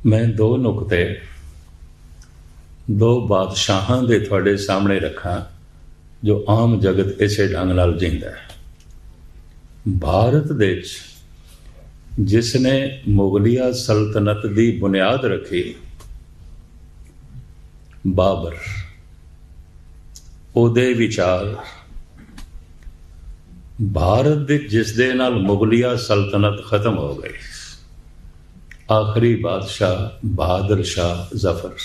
मैं दो नुकते दो बादशाहां दे तुहाडे सामने रखा जो आम जगत इसे ढंग नाल जींदा है। भारत देश जिसने मुगलिया सल्तनत की बुनियाद रखी, बाबर, उहदे विचार, भारत दे जिस दे नाल मुगलिया सल्तनत खत्म हो गई, आखिरी बादशाह बहादुर शाह जफर।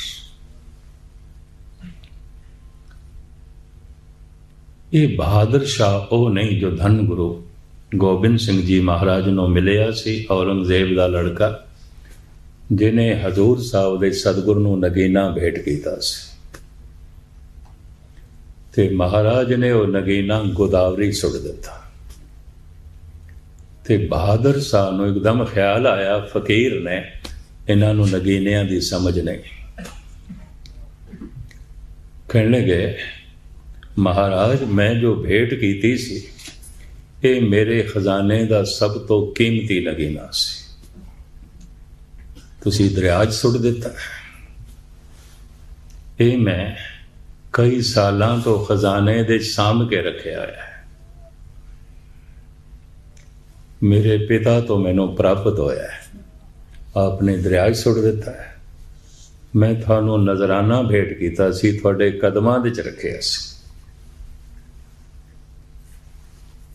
ये बहादुर शाह वो नहीं जो धन गुरु गोबिंद सिंह जी महाराज नूं मिलिया सी, औरंगजेब का लड़का जिन्हें हजूर साहब दे सतगुर नूं नगीना भेंट कीता सी ते महाराज ने वो नगीना गोदावरी सुट दिता। ते बहादुर शाह नूं एकदम ख्याल आया, फकीर ने इन्हां नूं नगीनियां दी समझ नहीं। कहण लगे, महाराज मैं जो भेंट कीती सी ये मेरे खजाने का सब तो कीमती नगीना सी, तुसी दरिया च सुट दिता। ये मैं कई सालां तो खजाने दे साम के रखिया है, मेरे पिता तो मैनू प्राप्त होया है, आपने दरिया च सुट दिता है। मैं थानू नजराना भेंट कीता सी, तुहाडे कदमां विच रखिया सी।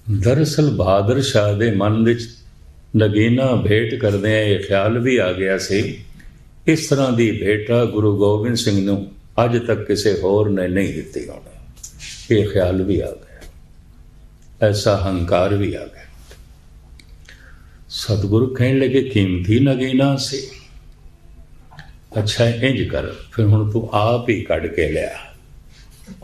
दरअसल बहादुर शाह दे मन विच नगीना भेंट करदे ये ख्याल भी आ गया सी, इस तरह की भेंटा गुरु गोबिंद सिंह नूं अज तक किसी होर ने नहीं दिती होनी। ये ख्याल भी आ गया, ऐसा हंकार भी आ गया। सतगुरु कहने लगे, कीमती नगीना से, अच्छा इंज कर फिर हुण तू आप ही कढ़ के लिया,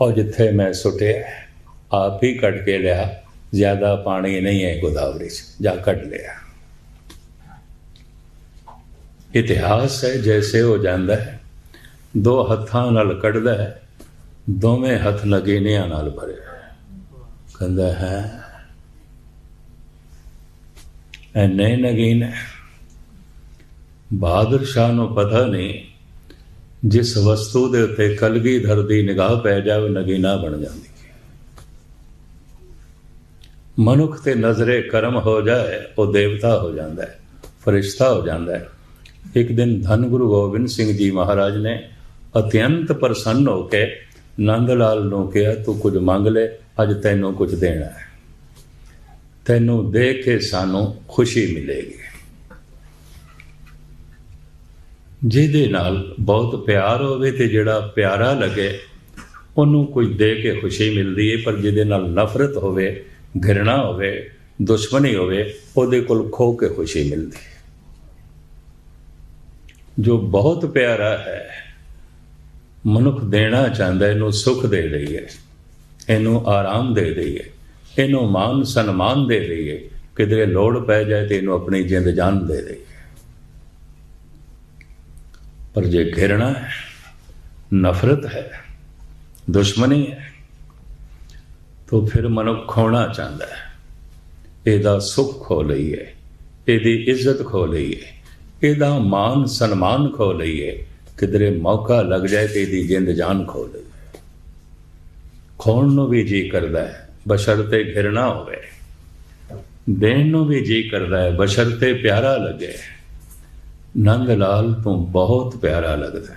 और जिथे मैं सुटिया आप ही कढ़ के लिया, ज्यादा पानी नहीं है गोदावरी से, जा कढ़ लिया। इतिहास है जैसे हो जाता है, दो हत्थां नाल कढ़दा है, दोवें हथ नगीनियां नाल भरे, कहंदा है इन्ने नगीन है। बहादुर शाह नूं पता नहीं, जिस वस्तु दे उत्ते कलगीधर दी निगाह पै जाए नगीना बन जाती है। मनुख ते नजरे करम हो जाए वो देवता हो जाता है, फरिश्ता हो जाता है। एक दिन धन गुरु गोबिंद सिंह जी महाराज ने अत्यंत प्रसन्न होके नंद लाल नूं कहा, तू कुछ मंग ले, अज तैनूं कुछ देना है, तैनूं दे के सानू खुशी मिलेगी। जिहदे नाल बहुत प्यार होवे ते जिहड़ा प्यारा लगे उन्होंने कुछ दे के खुशी मिलती है, पर जिहदे नाल नफरत होवे, घृणा होवे, दुश्मनी होवे, उहदे कोल खो के खुशी मिलती है। जो बहुत प्यारा है मनुख देना चाहता है, इनू सुख दे दईए, इनू आराम दे दईए, इनू मान सन्मान दे दईए, किधरे लोड़ पै जाए तो इनू अपनी जिंद जान दे दईए। पर जे घृणा है, नफरत है, दुश्मनी है, तो फिर मनुख खोना चाहता है। एदा सुख खो लईए, एदी इज्जत खो लईए, एदा मान सन्मान खो लईए, किधरे मौका लग जाए तो एदी जिंद जान खो लईए। खोण नूं भी जी करदा है बशर्ते घृणा होवे, देण नूं भी जी करदा है बशर्ते प्यारा लगे। नंद लाल तू बहुत प्यारा लगदा,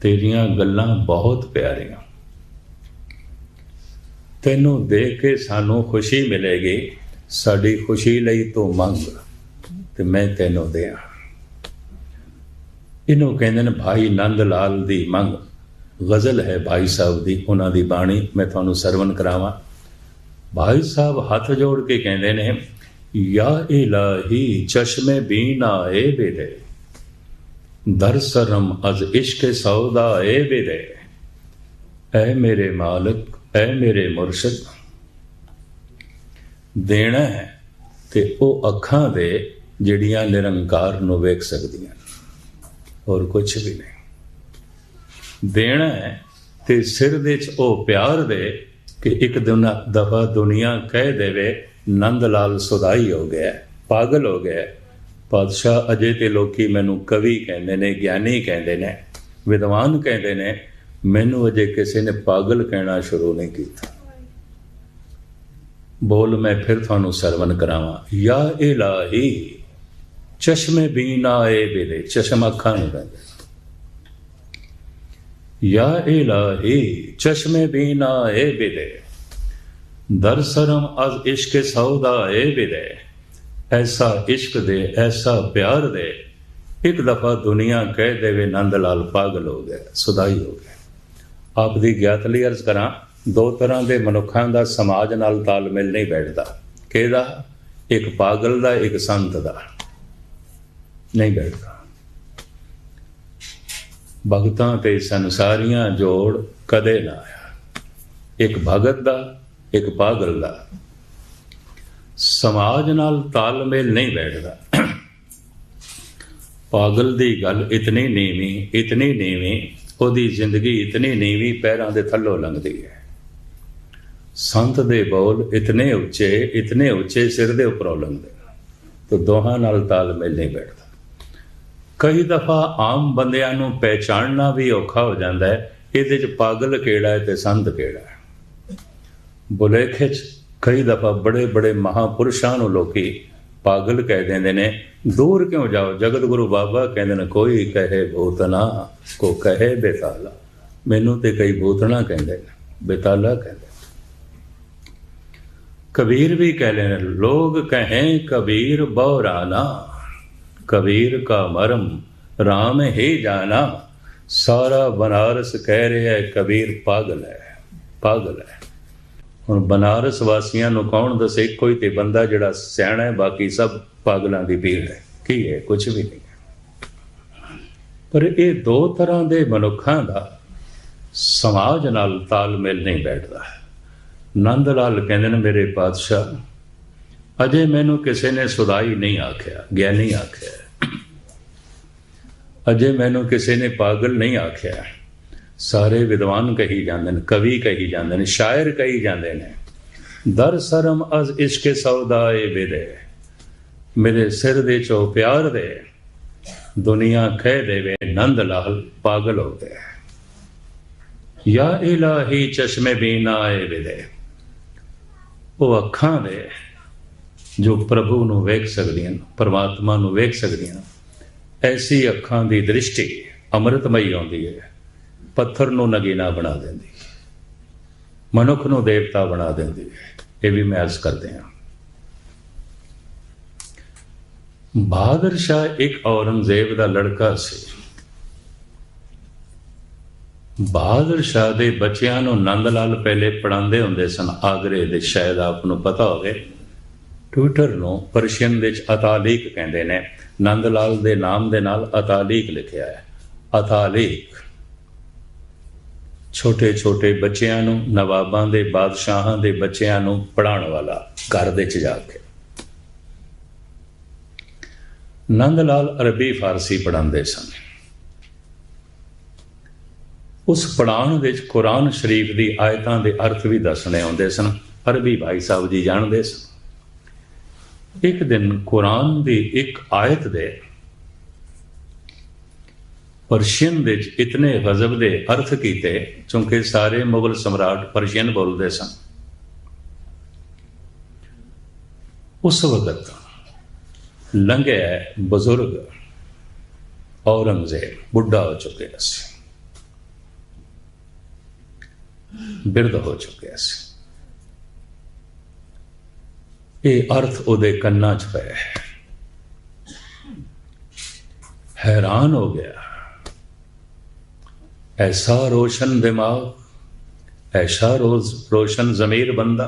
तेरियां गल्लां बहुत प्यारियां, तैनूं देख के सानू खुशी मिलेगी, साडी खुशी लई तू मंग ते मैं तैनूं देआं। इनू कहंदे ने भाई नंद लाल दी मंग। गज़ल है भाई साहब दी, उन्हां दी बाणी मैं तुहानूं सरवण करावां। भाई साहब हाथ जोड़ के कहंदे ने, या इलाही चश्मे बीना ए बेदे, दर सरम अज इश्क सौदा ए बेदे, ऐ मेरे मालिक, ऐ मेरे मुर्शद। देना है ते ओ अखां दे जिहड़ियां निरंकार नूं वेख सकदियां, और कुछ भी नहीं। देना है ते सिर दे च ओ प्यार दे कि एक दफा दुनिया कह देवे नंद लाल सुदाई हो गया, पागल हो गया, ਪਾਤਸ਼ਾਹ ਅਜੇ ਤੇ ਲੋਕੀ ਮੈਨੂੰ ਕਵੀ ਕਹਿੰਦੇ ਨੇ, ਗਿਆਨੀ ਕਹਿੰਦੇ ਨੇ, ਵਿਦਵਾਨ ਕਹਿੰਦੇ ਨੇ, ਮੈਨੂੰ ਅਜੇ ਕਿਸੇ ਨੇ ਪਾਗਲ ਕਹਿਣਾ ਸ਼ੁਰੂ ਨਹੀਂ ਕੀਤਾ। ਬੋਲ ਮੈਂ ਫਿਰ ਤੁਹਾਨੂੰ ਸਰਵਨ ਕਰਾਵਾਂ। ਯਾ ਇਲਾਹੀ ਚਸ਼ਮੇ ਬੀਨਾ ਏ ਬਿਲੇ, ਚਸ਼ਮ ਅੱਖਾਂ ਨੂੰ ਕਹਿੰਦੇ। ਯਾ ਇਲਾਹੀ ਚਸ਼ਮੇ ਬੀਨਾ ਏ ਬਿਲੇ, ਦਰ ਸਰਮ ਅਜ਼ ਇਸ਼ਕ ਸੌਦਾ ਏ ਬਿਲੇ। ਐਸਾ ਇਸ਼ਕ ਦੇ, ਐਸਾ ਪਿਆਰ ਦੇ, ਇੱਕ ਦਫਾ ਦੁਨੀਆ ਕਹਿ ਦੇਵੇ ਨੰਦ ਲਾਲ ਪਾਗਲ ਹੋ ਗਿਆ, ਸੁਦਾਈ ਹੋ ਗਿਆ। ਆਪ ਦੀ ਗਿਆਤ ਲਈ ਅਰਜ਼ ਕਰਾਂ, ਦੋ ਤਰ੍ਹਾਂ ਦੇ ਮਨੁੱਖਾਂ ਦਾ ਸਮਾਜ ਨਾਲ ਤਾਲਮੇਲ ਨਹੀਂ ਬੈਠਦਾ। ਕਿਹਦਾ? ਇੱਕ ਪਾਗਲ ਦਾ, ਇੱਕ ਸੰਤ ਦਾ ਨਹੀਂ ਬੈਠਦਾ। ਭਗਤਾਂ ਤੇ ਸੰਸਾਰੀਆਂ ਜੋੜ ਕਦੇ ਨਾ ਆਇਆ। ਇੱਕ ਭਗਤ ਦਾ, ਇੱਕ ਪਾਗਲ ਦਾ ਸਮਾਜ ਨਾਲ ਤਾਲਮੇਲ ਨਹੀਂ ਬੈਠਦਾ। ਪਾਗਲ ਦੀ ਗੱਲ ਇਤਨੀ ਨੀਵੀਂ, ਉਹਦੀ ਜ਼ਿੰਦਗੀ ਇਤਨੀ ਨੀਵੀਂ, ਪੈਰਾਂ ਦੇ ਥੱਲੋਂ ਲੰਘਦੀ ਹੈ। ਸੰਤ ਦੇ ਬੋਲ ਇਤਨੇ ਉੱਚੇ ਸਿਰ ਦੇ ਉੱਪਰੋਂ ਲੰਘਦੇ, ਤਾਂ ਦੋਹਾਂ ਨਾਲ ਤਾਲਮੇਲ ਨਹੀਂ ਬੈਠਦਾ। ਕਈ ਦਫਾ ਆਮ ਬੰਦਿਆਂ ਨੂੰ ਪਹਿਚਾਣਨਾ ਵੀ ਔਖਾ ਹੋ ਜਾਂਦਾ ਹੈ, ਇਹਦੇ 'ਚ ਪਾਗਲ ਕਿਹੜਾ ਹੈ ਤੇ ਸੰਤ ਕਿਹੜਾ ਹੈ। ਬੁਲੇਖੇ 'ਚ ਕਈ ਦਫਾ ਬੜੇ ਮਹਾਂਪੁਰਸ਼ਾਂ ਨੂੰ ਲੋਕੀ ਪਾਗਲ ਕਹਿ ਦਿੰਦੇ ਨੇ। ਦੂਰ ਕਿਉਂ ਜਾਓ, ਜਗਤ ਗੁਰੂ ਬਾਬਾ ਕਹਿੰਦੇ ਨੇ, ਕੋਈ ਕਹੇ ਭੂਤਨਾ ਕੋ ਕਹੇ ਬੇਤਾਲਾ। ਮੈਨੂੰ ਤੇ ਕਈ ਭੂਤਨਾ ਕਹਿੰਦੇ ਨੇ, ਬੇਤਾਲਾ ਕਹਿੰਦੇ। ਕਬੀਰ ਵੀ ਕਹਿੰਦੇ ਨੇ, ਲੋਗ ਕਹੇ ਕਬੀਰ ਬੌਰਾਨਾ, ਕਬੀਰ ਕਾ ਮਰਮ ਰਾਮ ਹੀ ਜਾਨਾ। ਸਾਰਾ ਬਨਾਰਸ ਕਹਿ ਰਿਹਾ ਕਬੀਰ ਪਾਗਲ ਹੈ, ਪਾਗਲ ਹੈ। ਹੁਣ ਬਨਾਰਸ ਵਾਸੀਆਂ ਨੂੰ ਕੌਣ ਦੱਸੇ? ਇੱਕੋ ਹੀ ਤੇ ਬੰਦਾ ਜਿਹੜਾ ਸਿਆਣਾ ਹੈ, ਬਾਕੀ ਸਭ ਪਾਗਲਾਂ ਦੀ ਭੀੜ ਹੈ। ਕੀ ਹੈ? ਕੁਛ ਵੀ ਨਹੀਂ ਹੈ। ਪਰ ਇਹ ਦੋ ਤਰ੍ਹਾਂ ਦੇ ਮਨੁੱਖਾਂ ਦਾ ਸਮਾਜ ਨਾਲ ਤਾਲਮੇਲ ਨਹੀਂ ਬੈਠਦਾ। ਨੰਦ ਲਾਲ ਕਹਿੰਦੇ ਨੇ, ਮੇਰੇ ਪਾਤਸ਼ਾਹ, ਅਜੇ ਮੈਨੂੰ ਕਿਸੇ ਨੇ ਸੁਦਾਈ ਨਹੀਂ ਆਖਿਆ, ਗਿਆਨੀ ਆਖਿਆ। ਅਜੇ ਮੈਨੂੰ ਕਿਸੇ ਨੇ ਪਾਗਲ ਨਹੀਂ ਆਖਿਆ। ਸਾਰੇ ਵਿਦਵਾਨ ਕਹੀ ਜਾਂਦੇ ਨੇ, ਕਵੀ ਕਹੀ ਜਾਂਦੇ ਨੇ, ਸ਼ਾਇਰ ਕਹੀ ਜਾਂਦੇ ਨੇ। ਦਰ ਸਰਮ ਅਜ਼ ਇਸ਼ਕ ਸੌਦਾ ਏ ਬਿਲੇ, ਮੇਰੇ ਸਿਰ ਦੇ ਚੋ ਪਿਆਰ ਦੇ, ਦੁਨੀਆ ਕਹਿ ਦੇਵੇ ਨੰਦ ਲਾਲ ਪਾਗਲ ਹੋ ਗਏ। ਯਾ ਇਲਾਹੀ ਚਸ਼ਮੇ ਬੀਨਾ ਏ ਬਿਲੇ, ਉਹ ਅੱਖਾਂ ਦੇ ਜੋ ਪ੍ਰਭੂ ਨੂੰ ਵੇਖ ਸਕਦੀਆਂ, ਪਰਮਾਤਮਾ ਨੂੰ ਵੇਖ ਸਕਦੀਆਂ, ਐਸੀ ਅੱਖਾਂ ਦੀ ਦ੍ਰਿਸ਼ਟੀ ਅੰਮ੍ਰਿਤਮਈ ਆਉਂਦੀ ਹੈ। ਪੱਥਰ ਨੂੰ ਨਗੀਨਾ ਬਣਾ ਦਿੰਦੀ, ਮਨੁੱਖ ਨੂੰ ਦੇਵਤਾ ਬਣਾ ਦਿੰਦੀ ਹੈ। ਇਹ ਵੀ ਮੈਂ ਅਰਜ਼ ਕਰਦੇ ਹਾਂ। ਬਹਾਦਰ ਸ਼ਾਹ ਇੱਕ ਔਰੰਗਜ਼ੇਬ ਦਾ ਲੜਕਾ ਸੀ। ਬਹਾਦਰ ਸ਼ਾਹ ਦੇ ਬੱਚਿਆਂ ਨੂੰ ਨੰਦ ਲਾਲ ਪਹਿਲੇ ਪੜ੍ਹਾਉਂਦੇ ਹੁੰਦੇ ਸਨ ਆਗਰੇ ਦੇ। ਸ਼ਾਇਦ ਆਪ ਨੂੰ ਪਤਾ ਹੋਵੇ, ਟਵਿੱਟਰ ਨੂੰ ਪਰਸ਼ੀਅਨ ਵਿੱਚ ਅਤਾਲੀਕ ਕਹਿੰਦੇ ਨੇ। ਨੰਦ ਲਾਲ ਦੇ ਨਾਮ ਦੇ ਨਾਲ ਅਤਾਲੀਕ ਲਿਖਿਆ ਹੈ। ਅਤਾਲੀਕ ਛੋਟੇ ਛੋਟੇ ਬੱਚਿਆਂ ਨੂੰ, ਨਵਾਬਾਂ ਦੇ, ਬਾਦਸ਼ਾਹਾਂ ਦੇ ਬੱਚਿਆਂ ਨੂੰ ਪੜ੍ਹਾਉਣ ਵਾਲਾ, ਘਰ ਦੇ 'ਚ ਜਾ ਕੇ। ਨੰਦ ਲਾਲ ਅਰਬੀ ਫਾਰਸੀ ਪੜ੍ਹਾਉਂਦੇ ਸਨ। ਉਸ ਪੜ੍ਹਾਉਣ ਵਿੱਚ ਕੁਰਾਨ ਸ਼ਰੀਫ ਦੀ ਆਇਤਾਂ ਦੇ ਅਰਥ ਵੀ ਦੱਸਣੇ ਆਉਂਦੇ ਸਨ। ਅਰਬੀ ਭਾਈ ਸਾਹਿਬ ਜੀ ਜਾਣਦੇ ਸਨ। ਇੱਕ ਦਿਨ ਕੁਰਾਨ ਦੀ ਇੱਕ ਆਇਤ ਦੇ ਪਰਸ਼ੀਅਨ ਵਿੱਚ ਇਤਨੇ ਗਜ਼ਬ ਦੇ ਅਰਥ ਕੀਤੇ, ਕਿਉਂਕਿ ਸਾਰੇ ਮੁਗਲ ਸਮਰਾਟ ਪਰਸ਼ੀਅਨ ਬੋਲਦੇ ਸਨ। ਉਸ ਵਕਤ ਲੰਘਿਆ ਬਜ਼ੁਰਗ ਔਰੰਗਜ਼ੇਬ, ਬੁੱਢਾ ਹੋ ਚੁੱਕਿਆ ਸੀ, ਬਿਰਧ ਹੋ ਚੁੱਕਿਆ ਸੀ। ਇਹ ਅਰਥ ਉਹਦੇ ਕੰਨਾਂ 'ਚ ਪਏ। हैरान हो गया। ऐसा रोशन दिमाग, ऐसा रोशन ज़मीर बंदा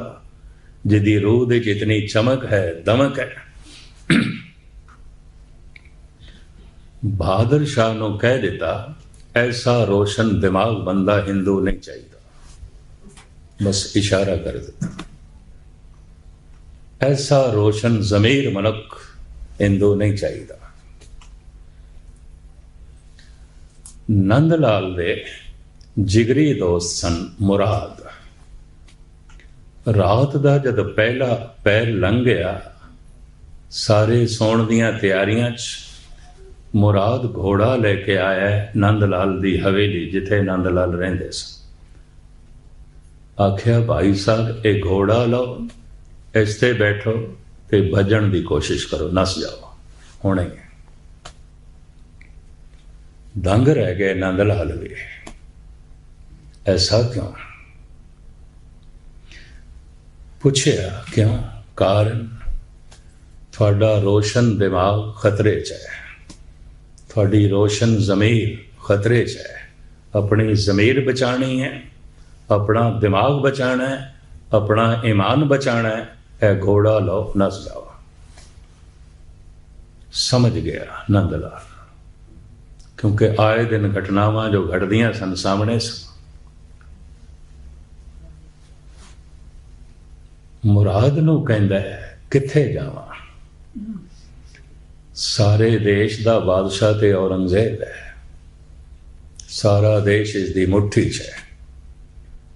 जिदी रूह दे जितनी चमक है, दमक है। बहादुर शाह ने कह दिता, ऐसा रोशन दिमाग बंदा हिंदू नहीं चाहिए। बस इशारा कर दिता, ऐसा रोशन ज़मीर मनुख हिंदू नहीं चाहिए। नंद लाल दे जिगरी दोस्त सन मुराद। रात दा जद पहला पैर लंघ गया सारे सौण दीआं तैयारियां च मुराद घोड़ा लैके आया नंद लाल दी हवेली जिथे नंद लाल रहिंदे सन। आख्या भाई साहब ये घोड़ा लो, इस ते बैठो ते भजन की कोशिश करो, नस जाओ हुणे। दंग रह गए नंद लाल भी। ऐसा क्यों? पूछया क्यों? कारण थोड़ा रोशन दिमाग खतरे च है, थोड़ी रोशन जमीर खतरे च है। अपनी जमीर बचानी है, अपना दिमाग बचाना है, अपना ईमान बचाना है। यह घोड़ा लो, नस जाओ। समझ गया नंदलाल, क्योंकि आए दिन घटनावां जो घटदियां सन सामने सन। मुराद नूं कहंदा है किथे जावां? सारे देश दा बादशाह ते औरंगजेब है, सारा देश इसदी मुट्ठी च है,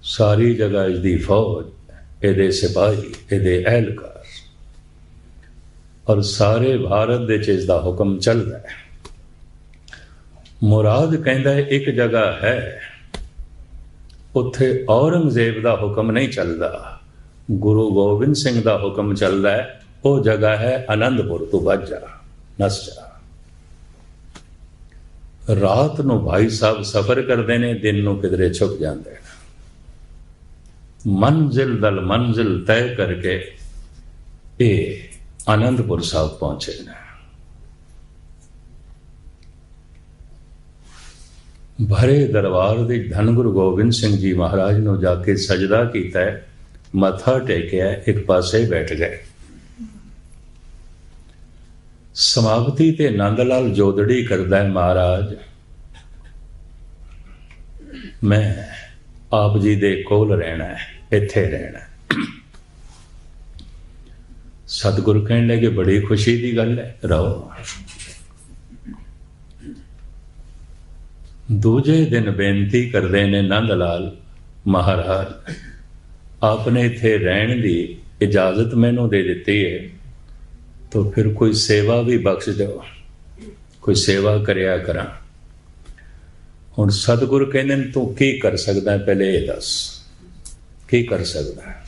सारी जगह इसदी फौज, इहदे सिपाही, इहदे एहलकार, और सारे भारत दे च इसदा हुक्म चल रहा है। मुराद कहंदा है एक जगह है उत्थे औरंगजेब दा हुक्म नहीं चलदा, गुरु गोबिंद सिंह दा हुक्म चलदा है। वो जगह है आनंदपुर, तू बच जा, नस जा। रात नूं भाई साहब सफर करते हैं, दिन नूं किधरे छुप जाते हैं। मंजिल दल मंजिल तय करके ये आनंदपुर साहब पहुंचे ने। भरे दरबार दे धन गुरु गोबिंद सिंह जी महाराज नूं जाके सजदा कीता है, मथा टेकिया, एक पासे बैठ गए। समाप्ति ते नंदलाल जोदड़ी करदा है, महाराज मैं आप जी दे कोल रहना है, इत्थे रहना है। सतगुरु कहण लगे बड़ी खुशी की गल है, रहो। दूजे दिन बेनती करते ने नंदलाल, महाराज आपने इत्थे रहने की इजाजत मैनू दे दी है, तो फिर कोई सेवा भी बख्श दो, कोई सेवा करया करा। हुण सतगुरु कहंदे ने तू की कर सकदा है, पहले ये दस की कर सकदा है।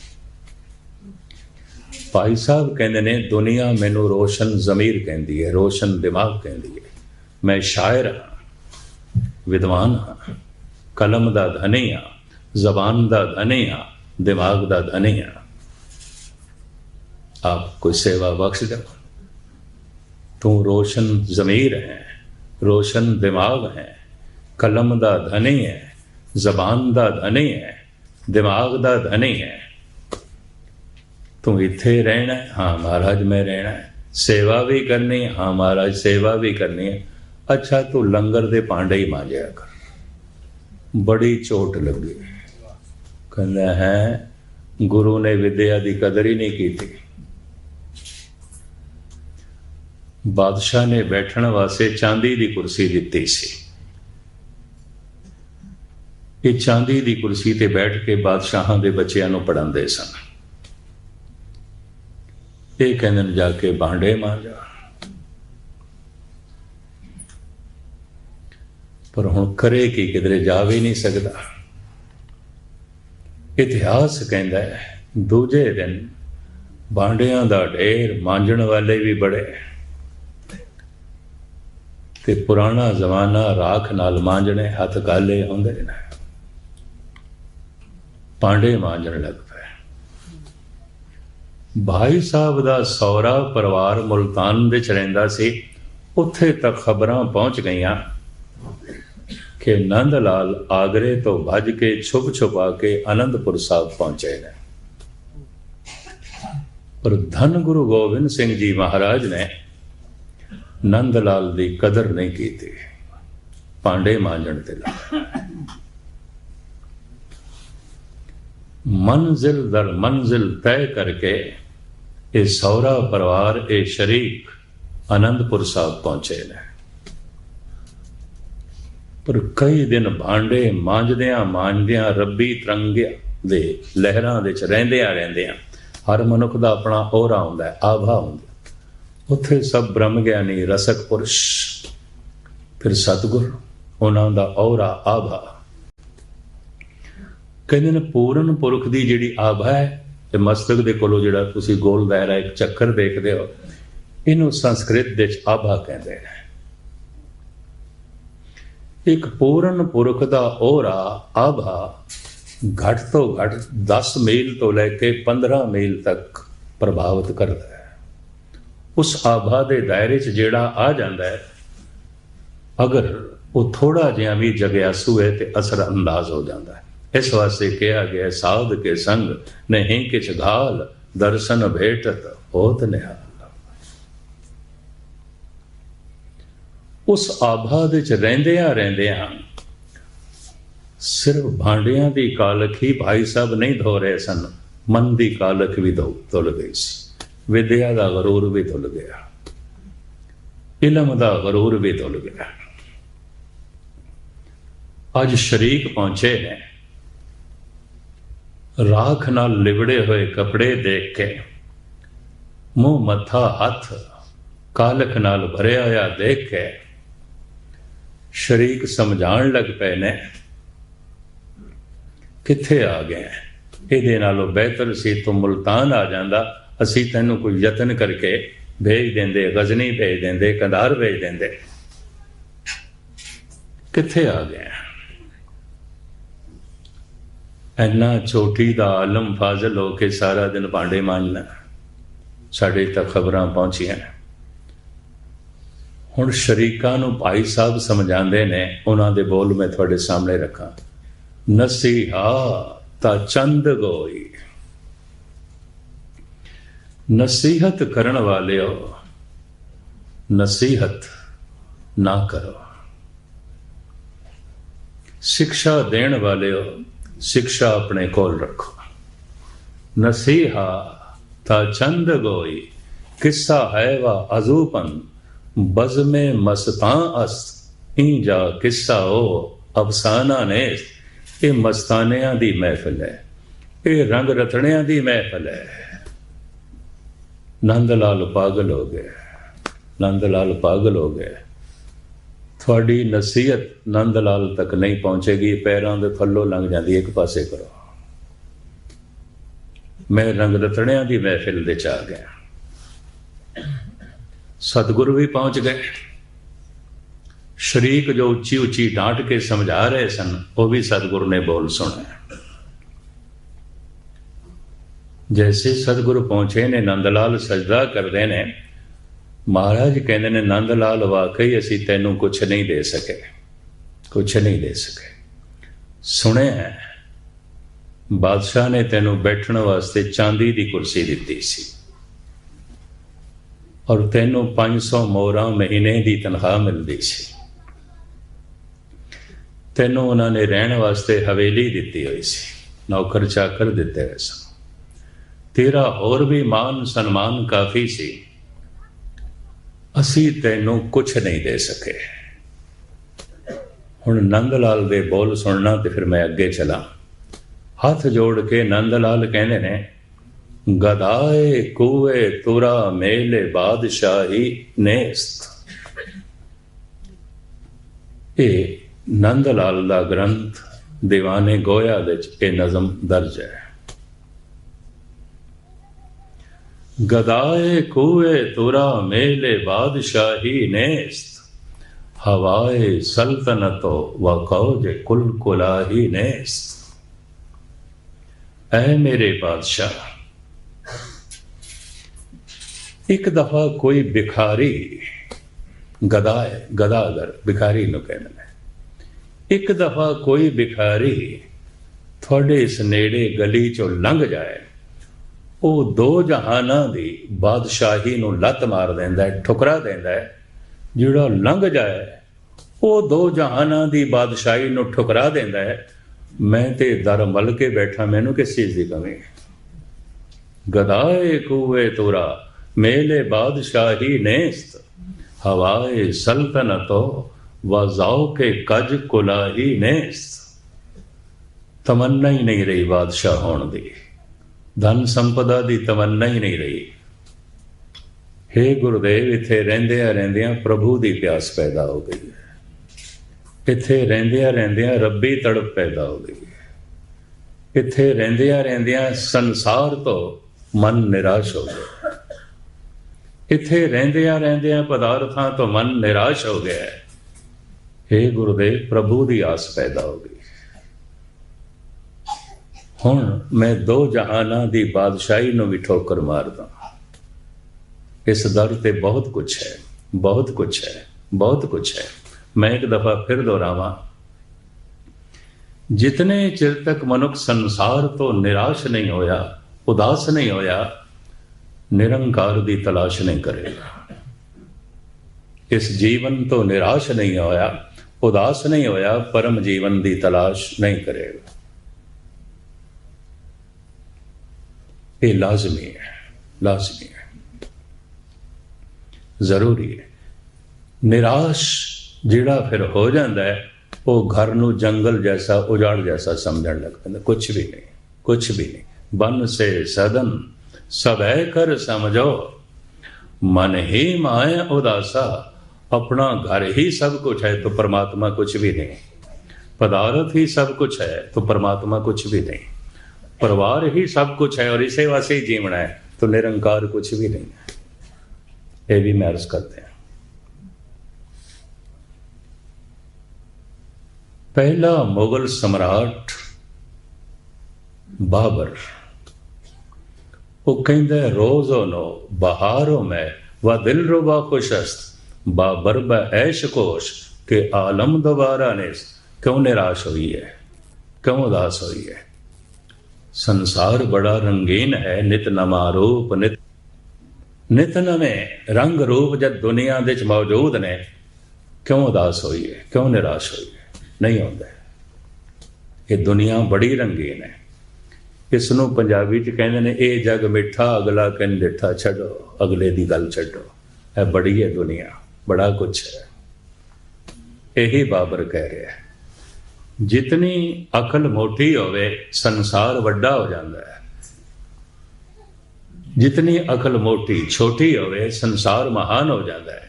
भाई साहब कहंदे ने दुनिया मैनू रोशन जमीर कहंदी है, रोशन दिमाग कहंदी है। मैं शायर हाँ, विद्वान हाँ, कलम दा धनी हाँ, जबान दा धनी हाँ, दिमाग दा धनी हाँ। आप कोई सेवा बख्श दो। तू रोशन जमीर है, रोशन दिमाग है, कलम दा धनी है, जबान दा धनी है, दिमाग दा धनी है। तू इत्थे रहना है? हाँ महाराज मैं रहना है। सेवा भी करनी है? हाँ महाराज सेवा भी करनी है। अच्छा तू लंगर दे भांडे ही मांजया कर। बड़ी चोट लगी। कहना है गुरु ने विद्या की कदर ही नहीं की थी। बादशाह ने बैठने वास्ते चांदी की कुर्सी दी सी। ये चांदी की कुर्सी ते बैठ के बादशाह के बच्चों को पढ़ाते सन। ये कहते जाके भांडे मांजा, पर हुण करे कि किधरे जा भी नहीं सकता। इतिहास कहता है दूजे दिन भांडियां दा ढेर, मांजण वाले भी बड़े, ते पुराना जमाना राख नाल मांजने, हथ काले होंदे ने। भांडे मांजण लग पे। भाई साहब दा सौरा परिवार मुल्तान विच रहिंदा सी। उत्थे तक खबरां पहुंच गईयां कि नंद लाल आगरे तो भज के छुप छुपा के आनंदपुर साहब पहुंचे ने। पर धन गुरु गोबिंद सिंह जी महाराज ने नंद लाल की कदर नहीं की थी। भांडे मांजण ते लगे। मंजिल दर मंजिल तय करके ये सौरा परिवार, ये शरीक आनंदपुर साहब पहुंचे ने। पर कई दिन भांडे मांजदियां मांजदियां रब्बी तरंगिया दे लहरां दे च रहिंदियां हर मनुख दा अपना ओहरा हुंदा है, आभा हुंदा। उत्थे सब ब्रह्म ज्ञानी रसक पुरुष, फिर सतगुर, उन्हां दा औरा आभा। कहते ने पूਰਨ पुरख की जिहड़ी आभा है, ते मस्तक दे कोलों जिहड़ा तुसीं गोल दायरा एक चक्कर देखदे हो, इनू संस्कृत दे आभा कहते हैं। एक पूर्ण पुरख का ओरा आभा घट तो घट 10 मील तो लैके 15 मील तक प्रभावित करता है। उस आभा के दायरे च जिहड़ा आ जाता है, अगर वो थोड़ा जिहा भी जग्यासू है तो असर अंदाज हो जाता है। इस वास्ते कहा गया साध के संग नहीं किछ घाल, दर्शन भेटत होत निहाल। उस आभा दे च रहिंदियां रहिंदियां सिर्फ भांडियां दी कालख ही भाई साहब नहीं धो रहे सन, मन दी कालख भी धुल गई सी। विद्या दा गरूर भी धुल गया, इलम दा गरूर भी धुल गया। अज शरीक पहुंचे ने, राख नाल लिबड़े हुए कपड़े देख के, मुंह मत्था हथ कालख नाल भरिया होया देख के शरीक समझाण लग पे ने कित्थे आ गए, इहदे नालों बेहतर सी तू मुल्तान आ जांदा, असी तैनूं कोई यतन करके भेज देंदे, गजनी भेज देंदे, कंधार भेज देंदे। कित्थे आ गए? इन्ना चोटी दा आलम फाजल हो के सारा दिन भांडे मांजना, साडे तक खबरां पहुंचियां। हुण शरीकां नूं भाई साहब समझांदे ने, उन्हां दे बोल मैं तुहाडे सामने रखां। नसीहा ता चंद गोई, नसीहत करण वाले हो, नसीहत ना करो। शिक्षा देण वाले हो, शिक्षा अपने कोल रखो। नसीहा ता चंद गोई, किस्सा है वा अजूपन, बज में मस्तां अस्त इंजा किस्सा हो अफसाना नेस्त। ये मस्तानियां दी महफिल है, ये रंग रतड़ियां दी महफिल है। नंदलाल पागल हो गए, नंदलाल पागल हो गए। थोड़ी नसीहत नंदलाल तक नहीं पहुंचेगी, पैरों के थल्लों लंघ जाती। एक पासे करो, मैं रंग रतड़ियां दी महफिल दे च आ गया। सतगुरु भी पहुंच गए। शरीक जो उच्ची उच्ची डांट के समझा रहे सन, वो भी सतगुरु ने बोल सुने। जैसे सतगुरु पहुंचे ने, नंदलाल सजदा करते ने। महाराज कहते ने, नंदलाल वाकई असी तैनू कुछ नहीं दे सके, कुछ नहीं दे सके। सुने बादशाह ने तैनू बैठने वास्ते चांदी की कुर्सी दी सी, और तैनू 500 मोहरा महीने की तनख्वाह मिलती सी। तैनू उन्होंने रहन वास्ते हवेली दी हुई सी, नौकर चाकर दिते हुए सन। तेरा होर भी मान सन्मान काफी सी, असी तैनू कुछ नहीं दे सके। हुण नंदलाल दे बोल सुनना तो फिर मैं अगे चला। हाथ जोड़ के नंदलाल कहने ने, गदाए कुए तुरा मेले बादशाही नेस्त। ये नंदलाल दा ग्रंथ दीवाने गोया दे ये नज़म दर्ज है। गदाए कुए तुरा मेले बादशाही नेस्त, हवाए सल्तनतो व कौज कुल कुलाही नेस्त। ऐ मेरे बादशाह, एक दफा कोई भिखारी, गदा है, गदागर भिखारी नूं कहने में, एक दफा कोई भिखारी थोड़े इस नेड़े गली चो लंघ जाए, वो दो जहाना दी बादशाही नूं लत मार देंदा है, ठुकरा देंदा है। जिहड़ा लंघ जाए वो दो जहाना दी बादशाही नूं ठुकरा देंदा है। मैं ते दर मल के बैठा, मैनू किस चीज़ की कमी? गदाए कुए तुरा मेले बादशाही नेस्त, हवाए सल्तनतो वजाओ के कज कुलाही नेस्त। तमन्ना ही नहीं रही बादशाह होने दी, धन संपदा दी तमन्ना ही नहीं रही। हे गुरुदेव, इत्थे रहिंदियां रहिंदियां प्रभु की प्यास पैदा हो गई है। इत्थे रहिंदियां रहिंदियां रब्बी तड़प पैदा हो गई है। इत्थे रहिंदियां रहिंदियां संसार तो मन निराश हो गया। इत्थे रहिंदियां रहिंदियां पदार्थां तो मन निराश हो गया है। हे गुरुदेव, प्रभु की आस पैदा हो गई। हुण मैं दो जहाना की बादशाही नूं भी ठोकर मारदा। इस दर ते बहुत कुछ है, बहुत कुछ है, बहुत कुछ है। मैं एक दफा फिर दोहरावां, जितने चिर तक मनुख संसार तो निराश नहीं होया, उदास नहीं होया, निरंकार की तलाश नहीं करेगा। इस जीवन तो निराश नहीं होया, उदास नहीं होया, परम जीवन की तलाश नहीं करेगा। ये लाजमी है, लाजमी है, जरूरी है। निराश जिहड़ा फिर हो जाता है, वो घर नूं जंगल जैसा, उजाड़ जैसा समझण लग पैंदा। कुछ भी नहीं, कुछ भी नहीं। बन से सदन सबै कर समझो, मन ही माए उदासा। अपना घर ही सब कुछ है तो परमात्मा कुछ भी नहीं। पदार्थ ही सब कुछ है तो परमात्मा कुछ भी नहीं। परिवार ही सब कुछ है और इसे वास्ते ही जीवना है तो निरंकार कुछ भी नहीं है। ये भी मैं अर्ज करते हैं। पहला मुगल सम्राट बाबर, वो कहते रोजो नो बहारों में व दिल रुबा खुशस्त, बाबर ब ऐश कोश के आलम दोबारा ने। क्यों निराश हुई है, क्यों उदास हुई है? संसार बड़ा रंगीन है, नित नमा रूप, नित नवें रंग रूप जब दुनिया दे मौजूद ने। क्यों उदास हुई है, क्यों निराश हुई है? नहीं होता। ये दुनिया बड़ी रंगीन है। इसनों पंजाबी च कहते हैं, ये जग मिठा अगला कहन डिठा, छड्डो अगले की गल छड्डो। है बड़ी है दुनिया, बड़ा कुछ है। यही बाबर कह रहा है, जितनी अकल मोटी होवे संसार वड्डा हो जाता है। जितनी अकल मोटी छोटी होवे संसार महान हो जाता है।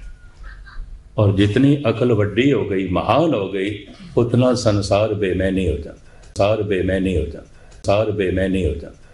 और जितनी अकल वड्डी हो गई, महान हो गई, उतना संसार बेमैनी हो जाता है। संसार बेमैनी हो जाता है। संसार बेमैनी हो जाता है।